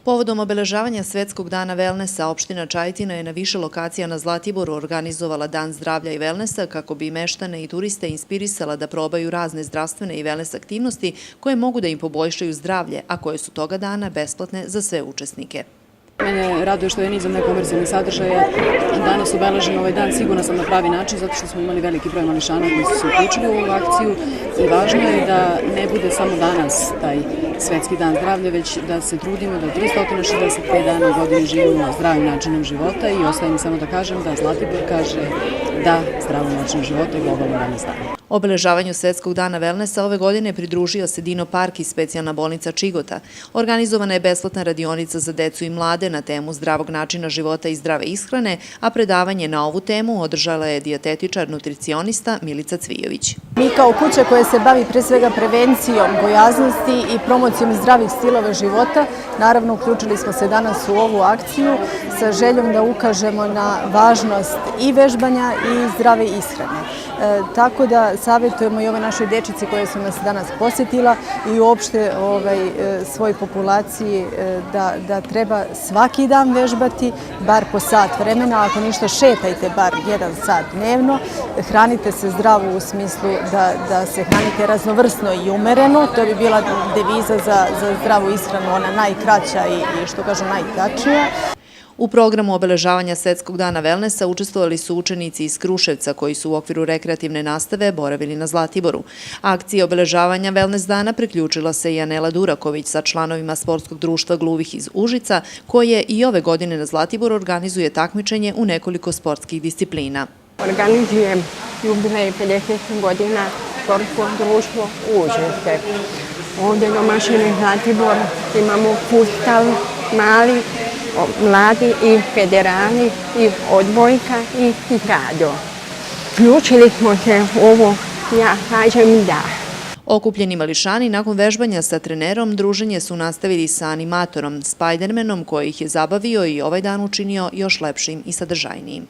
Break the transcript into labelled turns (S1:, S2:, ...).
S1: Povodom obeležavanja Svetskog dana velnesa, opština Čajetina je na više lokacija na Zlatiboru organizovala Dan zdravlja i velnesa kako bi meštane i turiste inspirisala da probaju razne zdravstvene i velnes aktivnosti koje mogu da im poboljšaju zdravlje, a koje su toga dana besplatne za sve učesnike.
S2: Mene raduje što je nizam nekomercijalnih sadržaja danas obeležen ovaj dan, sigurno sam na pravi način, zato što smo imali veliki broj mališana koji su se uključili u ovu akciju i važno je da ne bude samo danas taj Svetski dan zdravlja, već da se trudimo da 365 dana u godini živimo zdravim načinom života i ostaje mi samo da kažem da Zlatibor kaže da zdravom načinom života i globalno velnes dan.
S1: Obeležavanju Svetskog dana velnesa ove godine pridružio se Dino Park i specijalna bolnica Čigota. Organizovana je besplatna radionica za decu i mlade na temu zdravog načina života i zdrave ishrane, a predavanje na ovu temu održala je dijetetičar nutricionista Milica Cvijović.
S3: Mi kao kuća koja se bavi pre svega prevencijom gojaznosti i promocijom zdravih stilova života, naravno uključili smo se danas u ovu akciju sa željom da ukažemo na važnost i vežbanja i zdrave ishrane. Tako da savjetujemo i ove našoj dečici koje su nas danas posjetila i uopšte svoj populaciji da treba svaki dan vežbati, bar po sat vremena, ako ništa šetajte bar 1 sat dnevno, hranite se zdravo u smislu da se hranite raznovrsno i umereno, to bi bila deviza za zdravu ishranu, ona najkraća i što kažu najtačnija.
S1: U programu obeležavanja Svetskog dana velnesa učestvovali su učenici iz Kruševca koji su u okviru rekreativne nastave boravili na Zlatiboru. Akcija obeležavanja velnes dana priključila se i Anela Duraković sa članovima sportskog društva Gluvih iz Užica, koje i ove godine na Zlatiboru organizuje takmičenje u nekoliko sportskih disciplina.
S4: Organizujem jubilej 50 godina sportskog društva Užice. Ovdje domaćini Zlatibor imamo futsal, mali, mladi i federali i odbojka i rado. Uključili smo se u ovo, ja kažem da.
S1: Okupljeni mališani nakon vežbanja sa trenerom druženje su nastavili sa animatorom Spidermanom koji ih je zabavio i ovaj dan učinio još lepšim i sadržajnijim.